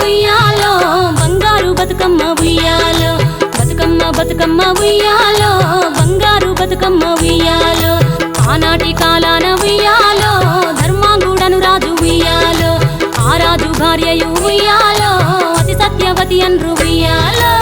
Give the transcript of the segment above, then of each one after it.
ఉయ్యాలో బంగారు బతుకమ్మ ఉయ్యాలో బతుకమ్మ బతుకమ్మ ఉయ్యాలో బంగారు బతుకమ్మ ఉయ్యాలో ఆనాటి కాలాన ఉయ్యాలో ధర్మాంగుడను రాజు ఉయ్యాలో ఆ రాజు భార్యయు ఉయ్యాలో అతి సత్యవతి అన్రు ఉయ్యాలో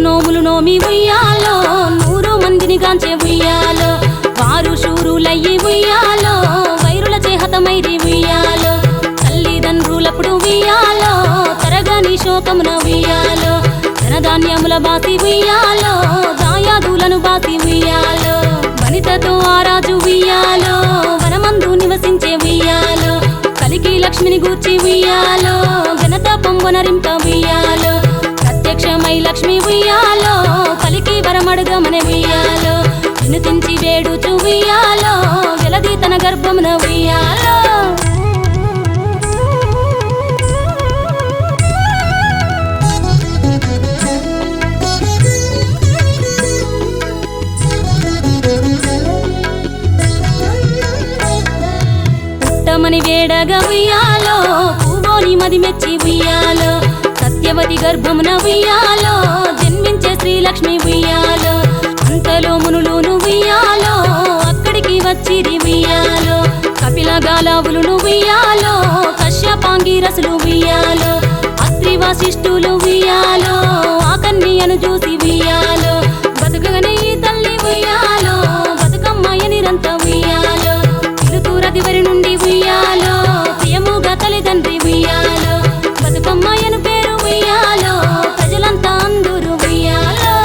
నోములు నోమి ఉయ్యాలో 100 మందిని గాంచే ఉయ్యాలో వారు శూరులయ్యి ఉయ్యాలో వైరుల చేహతమైరి ఉయ్యాలో తల్లిదండ్రులప్పుడు ఉయ్యాలో తరగని శోకమున ఉయ్యాలో ధనధాన్యముల బాసి ఉయ్యాలో దాయాదులను బాసి ఉయ్యాలో వనితతో ఆరాజు ఉయ్యాలో వనమందు నివసించే ఉయ్యాలో కలికి లక్ష్మిని గూర్చి ఉయ్యాలో ఘనత పొంగునరింప ఉయ్యాలో ప్రత్యక్షమై లక్ష్మి ఉయ్యాలో కలికి వరమడుగమని ఉయ్యాలో వినుతించి వేడుచు ఉయ్యాలో వెలది తన గర్భమున ఉయ్యాలో పుట్టమని వేడగా ఉయ్యాలో పువ్వోని మది మెచ్చి ఉయ్యాలో సత్యవతి గర్భమున ఉయ్యాలో జన్మించే శ్రీలక్ష్మి ఉయ్యాలో అంతలో మునులును ఉయ్యాలో అక్కడికి వచ్చిరి ఉయ్యాలో కపిల గాలావులును ఉయ్యాలో కశ్యపాంగిరసులు ఉయ్యాలో అత్రి వశిష్ఠులు ఉయ్యాలో ఆ కన్యను చూసి ఉయ్యాలో బతుకగనే ఈ తల్లి ఉయ్యాలో బతుకమ్మయనిరంత ఉయ్యాలో తిరుతూరదివరి నుండి ఉయ్యాలో ప్రియముగా తల్లిదండ్రి ఉయ్యాలో బతుకమ్మయను పేరు ఉయ్యాలో ప్రజలంతా అందరూ ఉయ్యాలో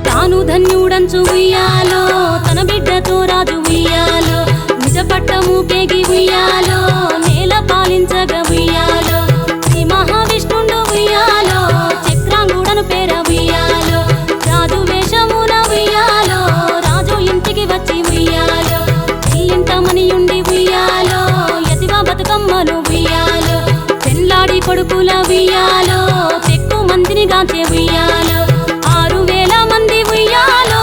తాను ధన్యుడంచు ఉయ్యాలో తన బిడ్డతో రాజు ఉయ్యాలో నిజ పట్టము పేగి ఉయ్యాలో నేల పాలించగ ఉయ్యాలో శ్రీ మహావిష్ణుండు ఉయ్యాలో చక్రాంగుడను పేర ఉయ్యాలో రాజు వేషమున ఉయ్యాలో రాజు ఇంటికి వచ్చి ఉయ్యాలో ఈ ఇంట మనియుండి ఉయ్యాలో యతివ బతుకమ్మను ఉయ్యాలో పెళ్ళాడి కొడుకుల ఉయ్యాలో ఎక్కువ మందిని గాంచే ఉయ్యాలో 6000 మంది ఉయ్యాలో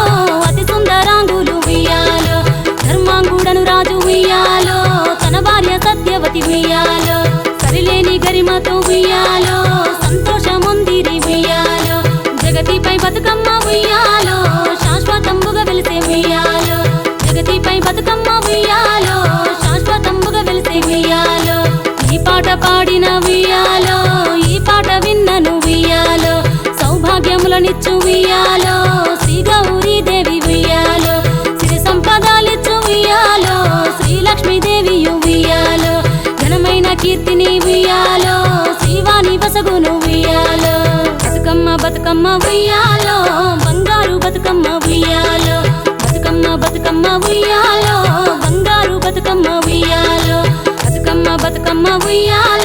అతి సుందరాంగులు ఉయ్యాలో ధర్మాంగుడను రాజు ఉయ్యాలో తన భార్య సత్యవతి ఉయ్యాలో సరిలేని గరిమతో ఉయ్యాలో సంతోషముందిరి ఉయ్యాలో జగతిపై బతుకమ్మ ఉయ్యాలో శాశ్వతంబుగా వెలిసే ఉయ్యాలో జగతిపై బతుకమ్మ ఉయ్యాలో శాశ్వతంబుగా వెలిసే ఉయ్యాలో ఈ పాట పాడిన ఉయ్యాలో ఈ పాట విన్నను ఉయ్యాలో సౌభాగ్యములనిచ్చు ఉయ్యాలో శ్రీ గౌరీ దేవి ఉయ్యాలో సిరి సంపదాలిచ్చు ఉయ్యాలో శ్రీలక్ష్మీదేవి ఉయ్యాలో ఘనమైన కీర్తిని ఉయ్యాలో శ్రీవాణి వసగును ఉయ్యాలో బతుకమ్మ బతుకమ్మ ఉయ్యాలో బంగారు బతుకమ్మ ఉయ్యాలో బతుకమ్మ బతుకమ్మ ఉయ్యాలో బంగారు బతుకమ్మ ఉయ్యాలో బతుకమ్మ బతుకమ్మ ఉయ్యాలో